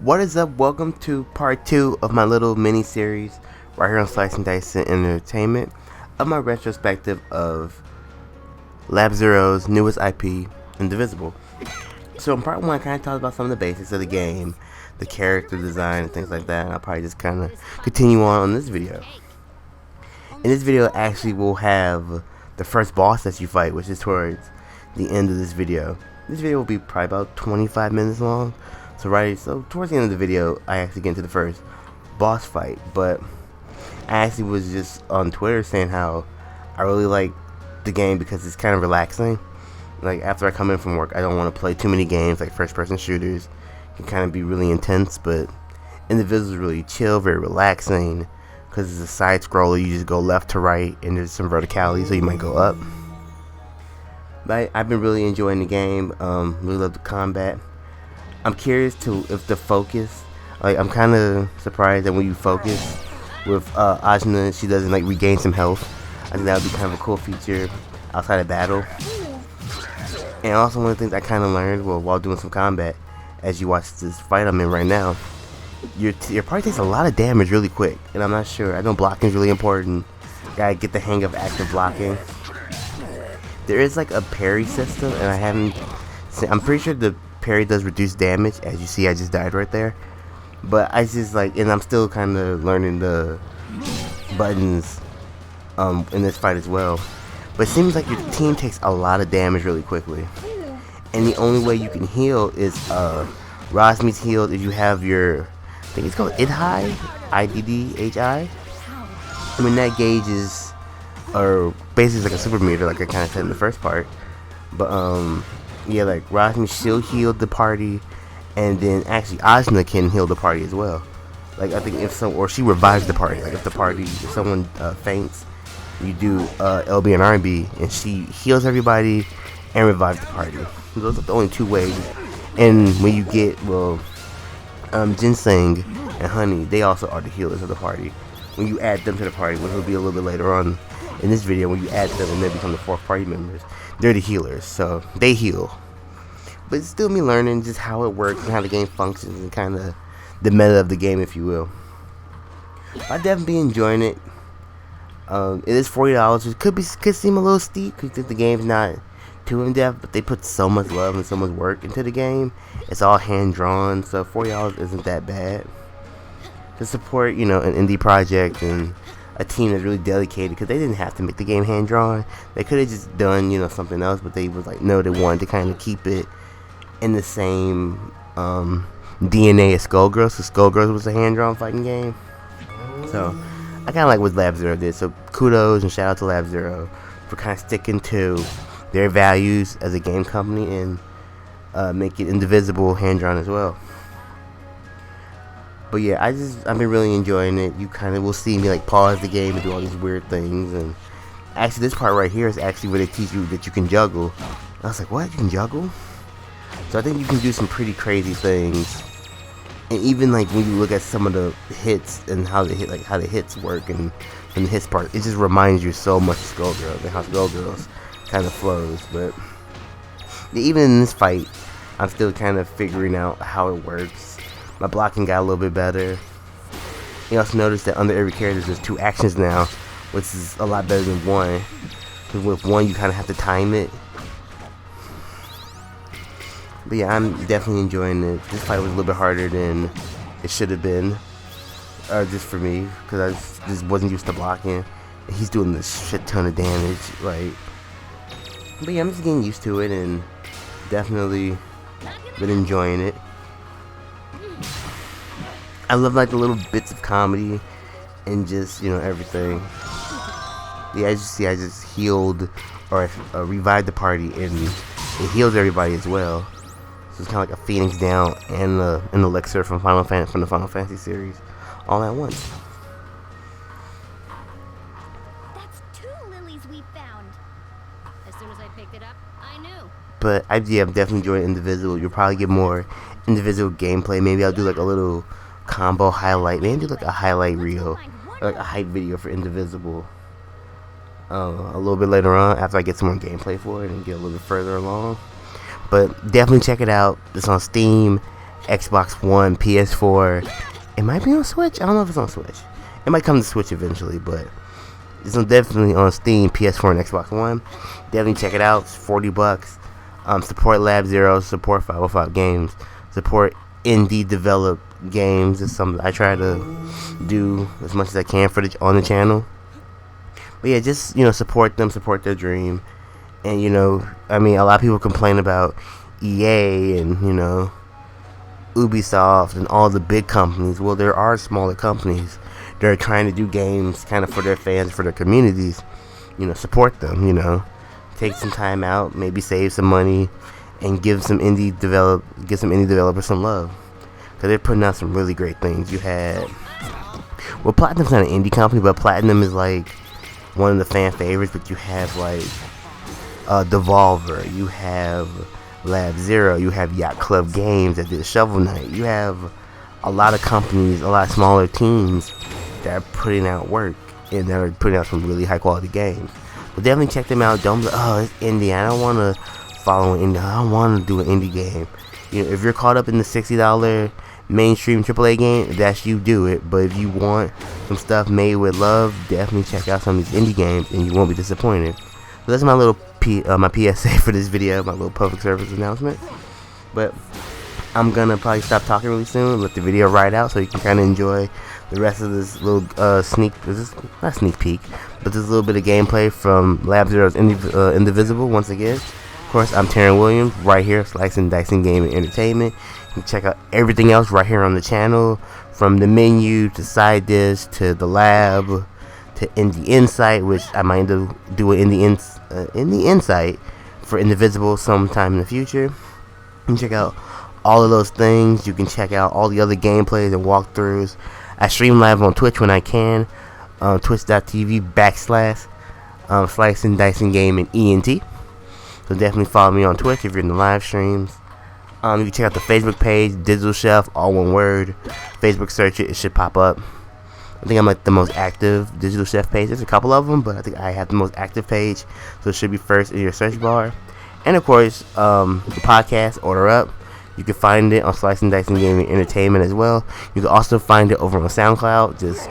What is up? Welcome to part 2 of my little mini series right here on SlicingDicingEntertainment of my retrospective of Lab Zero's newest IP, Indivisible. So in part 1 I kind of talked about some of the basics of the game, the character design and things like that, and I'll probably just kind of continue on this video. In this video actually we'll have the first boss that you fight, which is towards the end of this video. This video will be probably about 25 minutes long. So towards the end of the video, I actually get into the first boss fight. But I actually was just on Twitter saying how I really like the game because it's kind of relaxing. Like after I come in from work, I don't want to play too many games like first-person shooters. It can kind of be really intense, but Indivisible is really chill, very relaxing. Because it's a side scroller, you just go left to right, and there's some verticality, so you might go up. But I've been really enjoying the game. Really love the combat. I'm curious to if the focus, like I'm kind of surprised that when you focus with Ajna, she doesn't like regain some health. I think that would be kind of a cool feature outside of battle. And also one of the things I kind of learned while doing some combat, as you watch this fight I'm in right now, your party takes a lot of damage really quick, and I'm not sure. I know blocking is really important. Gotta get the hang of active blocking. There is like a parry system, and I'm pretty sure the parry does reduce damage. As you see, I just died right there. But I just like, and I'm still kind of learning the buttons in this fight as well. But it seems like your team takes a lot of damage really quickly, and the only way you can heal is Rosmi's healed if you have your, I think it's called IDDHI, IDDHI. I mean that gauge is, or basically like a super meter, like I kind of said in the first part. But yeah, like Rosmi, she'll heal the party, and then actually Ajna can heal the party as well. Like I think or she revives the party. Like if someone faints, you do LB and RB, and she heals everybody and revives the party. Those are the only two ways. And when you get Ginseng and Honey, they also are the healers of the party. When you add them to the party, which will be a little bit later on in this video, when you add them and they become the fourth party members, they're the healers, so they heal. But it's still me learning just how it works and how the game functions and kind of the meta of the game, if you will. I definitely enjoying it. It is $40, which could seem a little steep because the game's not too in depth, but they put so much love and so much work into the game. It's all hand drawn, so $40 isn't that bad. To support, an indie project and a team that's really dedicated, because they didn't have to make the game hand drawn. They could have just done something else, but they was like, no, they wanted to kind of keep it in the same DNA as Skullgirls. So Skullgirls was a hand drawn fighting game, so I kind of like what Lab Zero did. So kudos and shout out to Lab Zero for kind of sticking to their values as a game company and making Indivisible hand drawn as well. But yeah, I've been really enjoying it. You kind of will see me like pause the game and do all these weird things. And actually, this part right here is actually where they teach you that you can juggle. I was like, what? You can juggle? So I think you can do some pretty crazy things. And even like when you look at some of the hits and how the hits work and the hits part, it just reminds you so much of Skullgirls and how Skullgirls kind of flows. But even in this fight, I'm still kind of figuring out how it works. My blocking got a little bit better. You also notice that under every character there's 2 actions now, which is a lot better than one. Because with one you kind of have to time it. But yeah, I'm definitely enjoying it. This fight was a little bit harder than it should have been. Just for me, because I just wasn't used to blocking. And he's doing this shit ton of damage, like. But yeah, I'm just getting used to it and definitely been enjoying it. I love like the little bits of comedy and just everything. Yeah, as you see, I just healed or revived the party and it heals everybody as well. So it's kind of like a Phoenix down and an elixir from the Final Fantasy series, all at once. That's 2 lilies we found. As soon as I picked it up, I knew. But I'm definitely enjoying Indivisible. You'll probably get more Indivisible gameplay. Maybe I'll do like a little combo highlight, maybe do like a highlight reel, or like a hype video for Indivisible a little bit later on after I get some more gameplay for it and get a little bit further along. But definitely check it out. It's on Steam, Xbox One, PS4. It might be on Switch. I don't know if it's on Switch. It might come to Switch eventually, but it's definitely on Steam, PS4, and Xbox One. Definitely check it out. It's $40. Support Lab Zero, support 505 Games, support indie developed games. It's something I try to do as much as I can on the channel. But yeah, just support them, support their dream. And I mean, a lot of people complain about EA and Ubisoft and all the big companies. Well, there are smaller companies that are trying to do games kind of for their fans, for their communities. Support them. Take some time out, maybe save some money, and give some indie developers some love, because they're putting out some really great things. Platinum's not an indie company, but Platinum is like one of the fan favorites. But you have like Devolver, you have Lab Zero, you have Yacht Club Games that did Shovel Knight. You have a lot of companies, a lot of smaller teams that are putting out work and that are putting out some really high quality games. But definitely check them out. Don't be like, oh, it's indie. I don't want to follow indie. I don't want to do an indie game. If you're caught up in the $60 mainstream AAA game, that's you, do it. But if you want some stuff made with love, definitely check out some of these indie games, and you won't be disappointed. So that's my little my PSA for this video, my little public service announcement. But I'm gonna probably stop talking really soon, let the video ride out, so you can kind of enjoy the rest of this little not sneak peek, but this little bit of gameplay from Lab Zero's Indivisible. Once again, of course, I'm Taryn Williams, right here, Slicing Dicing Gaming Entertainment. You can check out everything else right here on the channel, from the menu to side dish to the lab to Indie Insight, which I might do an Indie Insight for Indivisible sometime in the future. You can check out all of those things. You can check out all the other gameplays and walkthroughs. I stream live on Twitch when I can, twitch.tv/ Slicing Dicing Gaming ENT. So definitely follow me on Twitch if you're in the live streams. You can check out the Facebook page, Digital Chef, all one word. Facebook, search it should pop up. I think I'm like the most active Digital Chef page. There's a couple of them, but I think I have the most active page, so it should be first in your search bar. And of course, the podcast, Order Up. You can find it on Slicing Dicing Gaming Entertainment as well. You can also find it over on SoundCloud. Just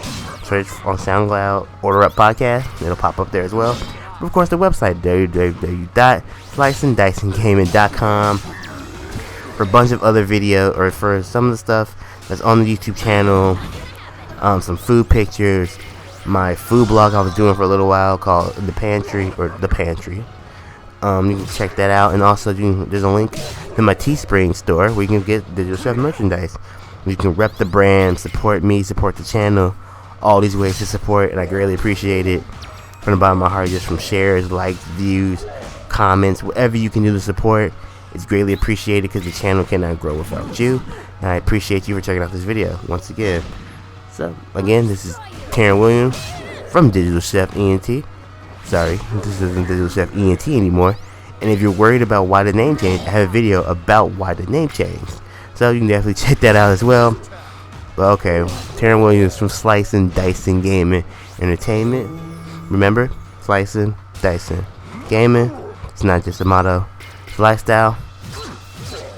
search on SoundCloud, Order Up Podcast. It'll pop up there as well. But of course, the website, www.SlicingDicingGaming.com, for a bunch of other video, or for some of the stuff that's on the YouTube channel. Some food pictures, my food blog I was doing for a little while called The Pantry. You can check that out, and also there's a link to my Teespring store where you can get Digital Chef merchandise. You can rep the brand, support me, support the channel. All these ways to support, and I greatly appreciate it from the bottom of my heart. Just from shares, likes, views, comments, whatever you can do to support, it's greatly appreciated, because the channel cannot grow without you. And I appreciate you for checking out this video once again. So again, this is Taryn Williams from Digital Chef ENT. Sorry, this isn't Digital Chef ENT anymore. And if you're worried about why the name changed, I have a video about why the name changed. So you can definitely check that out as well. But okay, Taryn Williams from Slicing Dicing Gaming Entertainment. Remember, slicing, dicing, gaming. It's not just a motto, it's a lifestyle.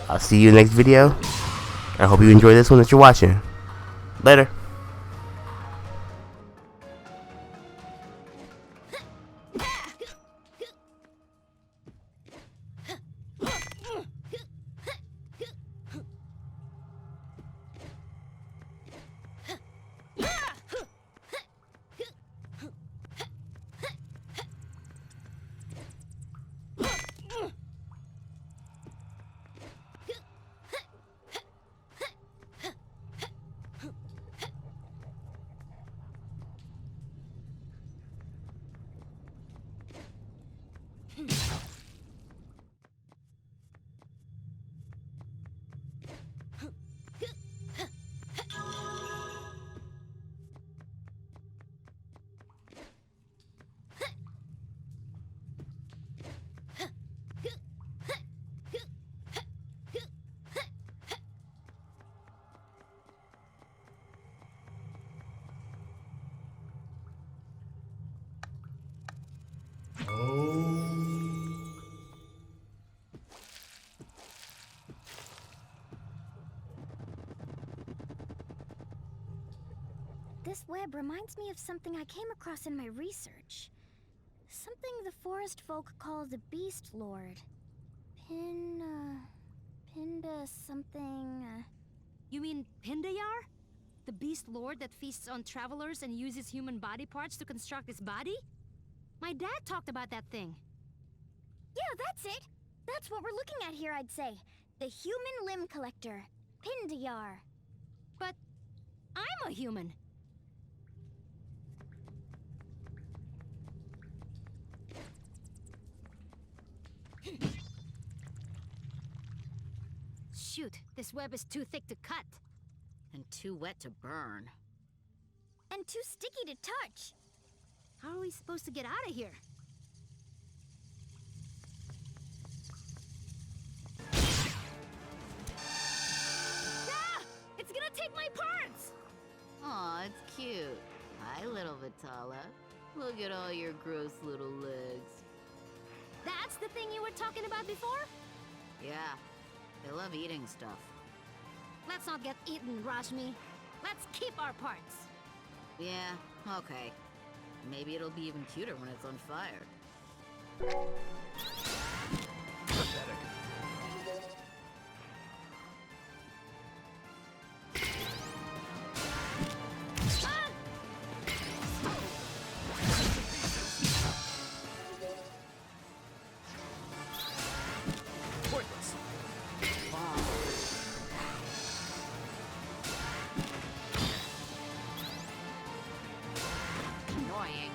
I'll see you in the next video. I hope you enjoy this one that you're watching. Later. This web reminds me of something I came across in my research. Something the forest folk call the Beast Lord. Pinda something. You mean Pindayar? The Beast Lord that feasts on travelers and uses human body parts to construct his body? My dad talked about that thing. Yeah, that's it. That's what we're looking at here, I'd say. The human limb collector, Pindayar. But I'm a human. Shoot, this web is too thick to cut. And too wet to burn. And too sticky to touch. How are we supposed to get out of here? Ah! It's gonna take my parts! Aw, it's cute. Hi, little Vitala. Look at all your gross little legs. That's the thing you were talking about before? Yeah, they love eating stuff. Let's not get eaten, Rashmi. Let's keep our parts. Yeah, okay. Maybe it'll be even cuter when it's on fire. Pathetic. Pointless. Annoying.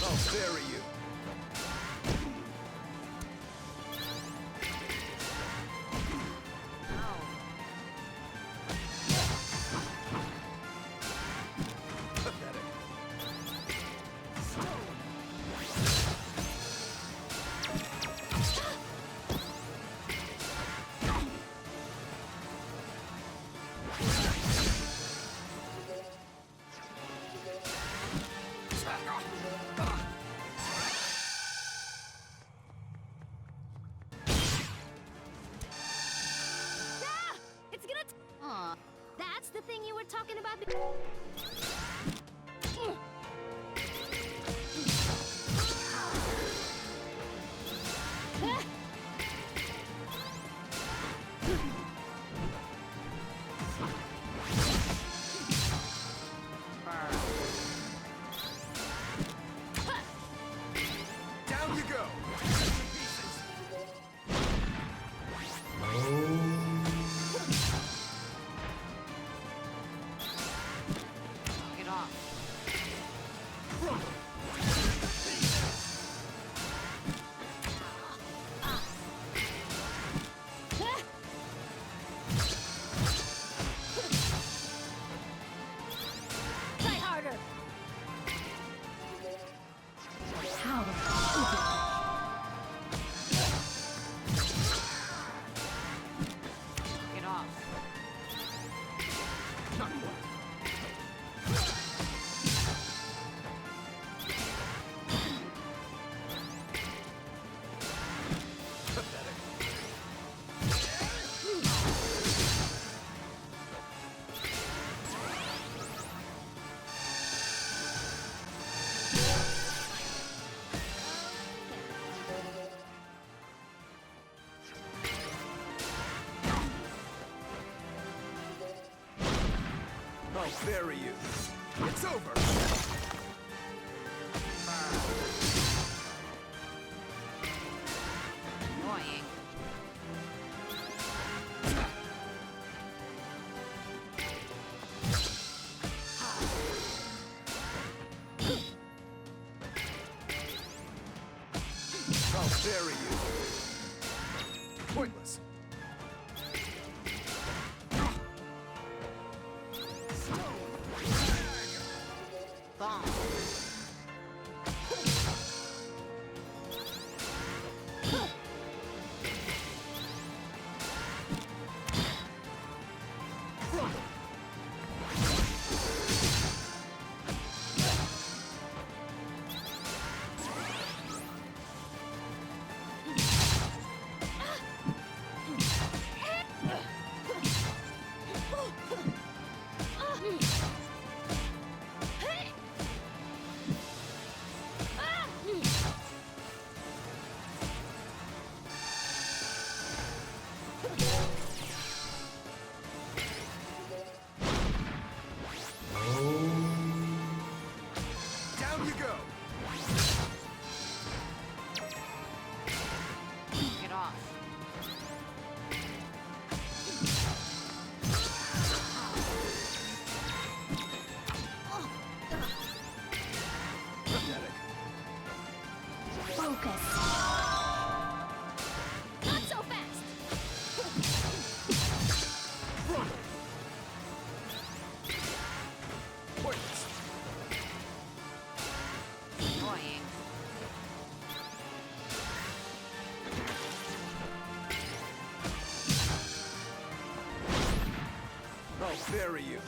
I'll bury you. Pathetic. Ah! It's gonna... Aw, That's the thing you were talking about before? Down you go. get off. Try harder! Get off. Not quite. Pathetic. I'll bury you. It's over. Annoying. I'll bury you. Pointless. Bomb. bury you.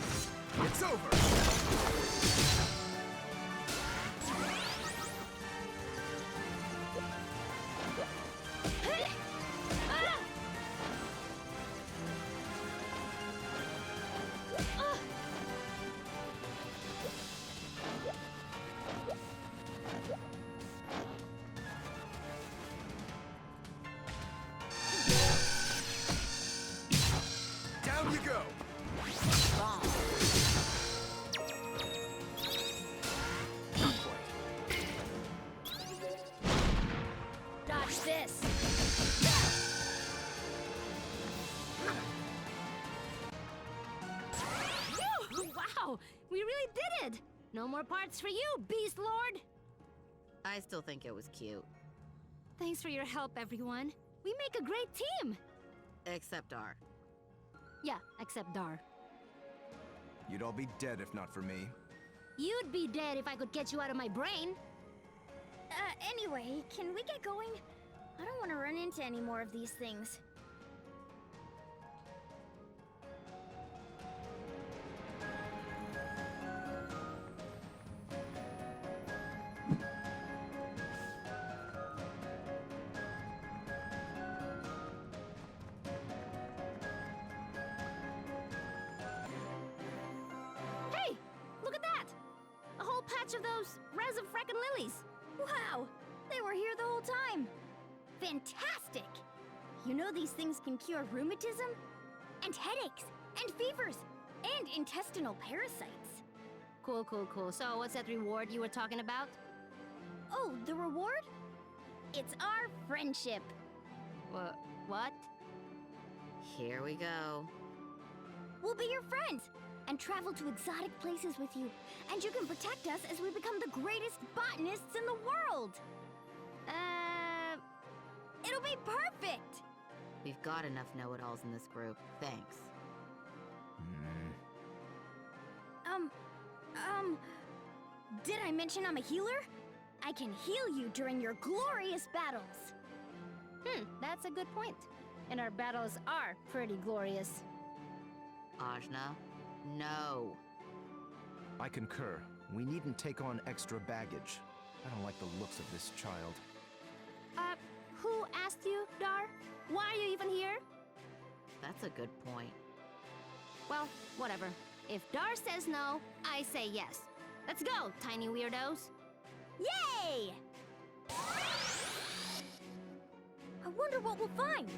It's over. Down you go. Wrong. Dodge this. Phew! Wow! We really did it! No more parts for you, Beast Lord! I still think it was cute. Thanks for your help, everyone. We make a great team! Except R. Yeah, except Dar. You'd all be dead if not for me. You'd be dead if I could get you out of my brain. Anyway, can we get going? I don't want to run into any more of these things. Hey! Look at that! A whole patch of those Resurfrectin lilies! Wow! They were here the whole time! Fantastic! You know these things can cure rheumatism? And headaches! And fevers! And intestinal parasites! Cool, cool, cool. So what's that reward you were talking about? Oh, the reward? It's our friendship! What? Here we go. We'll be your friends! And travel to exotic places with you. And you can protect us as we become the greatest botanists in the world! It'll be perfect! We've got enough know-it-alls in this group. Thanks. Did I mention I'm a healer? I can heal you during your glorious battles. That's a good point. And our battles are pretty glorious. Ajna, no. I concur. We needn't take on extra baggage. I don't like the looks of this child. Who asked you, Dar? Why are you even here? That's a good point. Well, whatever. If Dar says no, I say yes. Let's go, tiny weirdos. Yay! I wonder what we'll find.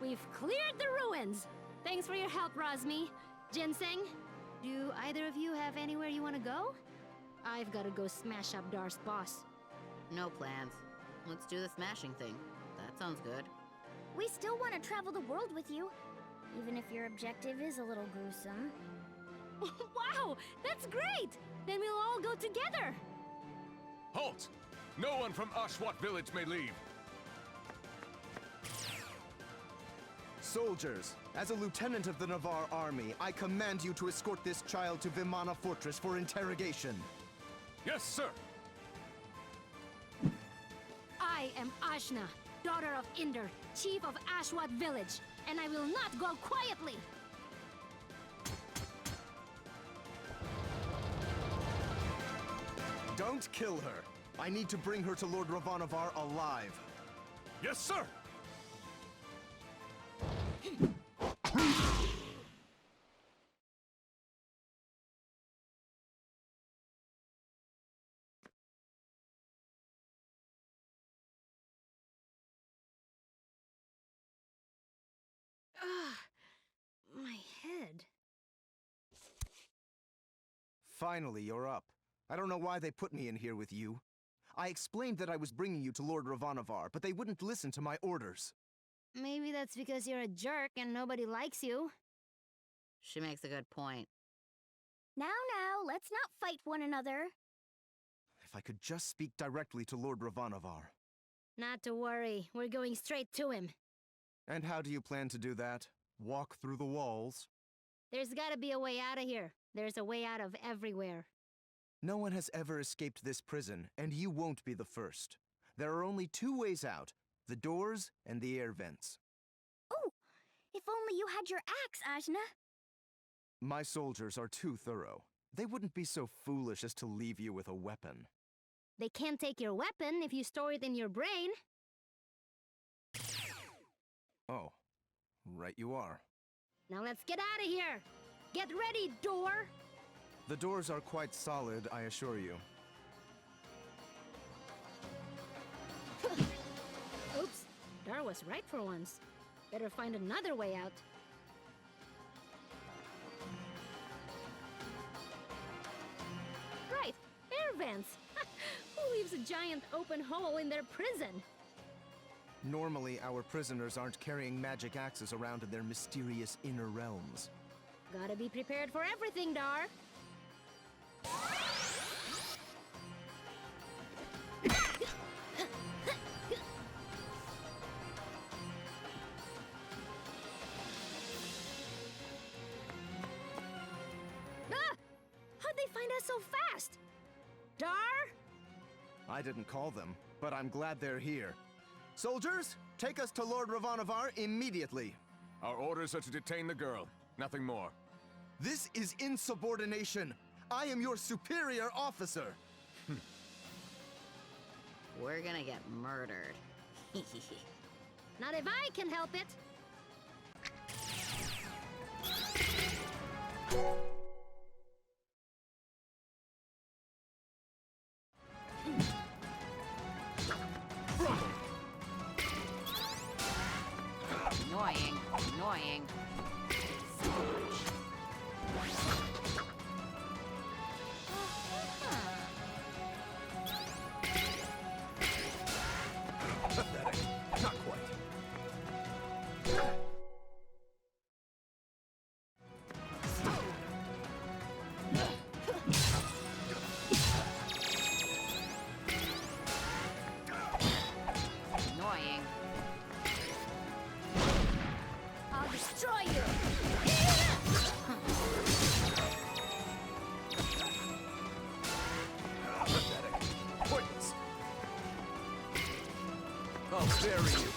We've cleared the ruins. Thanks for your help, Rosmi. Ginseng, do either of you have anywhere you want to go? I've got to go smash up Dar's boss. No plans. Let's do the smashing thing. That sounds good. We still want to travel the world with you, even if your objective is a little gruesome. Wow, that's great! Then we'll all go together. Halt! No one from Ashwat village may leave. Soldiers, as a lieutenant of the Navarre army, I command you to escort this child to Vimana Fortress for interrogation. Yes, sir. I am Ajna, daughter of Inder, chief of Ashwat village, and I will not go quietly. Don't kill her. I need to bring her to Lord Ravanavar alive. Yes, sir! Ugh, my head. Finally, you're up. I don't know why they put me in here with you. I explained that I was bringing you to Lord Ravanavar, but they wouldn't listen to my orders. Maybe that's because you're a jerk and nobody likes you. She makes a good point. Now, let's not fight one another. If I could just speak directly to Lord Ravanavar. Not to worry, we're going straight to him. And how do you plan to do that? Walk through the walls? There's gotta be a way out of here. There's a way out of everywhere. No one has ever escaped this prison, and you won't be the first. There are only two ways out, the doors and the air vents. Oh, if only you had your axe, Ajna. My soldiers are too thorough. They wouldn't be so foolish as to leave you with a weapon. They can't take your weapon if you store it in your brain. Oh, right you are. Now let's get out of here. Get ready, door. The doors are quite solid, I assure you. Oops, Dar was right for once. Better find another way out. Right, air vents. Who leaves a giant open hole in their prison? Normally, our prisoners aren't carrying magic axes around in their mysterious inner realms. Gotta be prepared for everything, Dar. Ah! How'd they find us so fast? Dar? I didn't call them, but I'm glad they're here. Soldiers, take us to Lord Ravanavar immediately. Our orders are to detain the girl, nothing more. This is insubordination. I am your superior officer. We're gonna get murdered. Not if I can help it. Annoying, annoying. So much. Pathetic. Not quite. Annoying. I'll destroy you. Pathetic. Pointless. I'll bury you.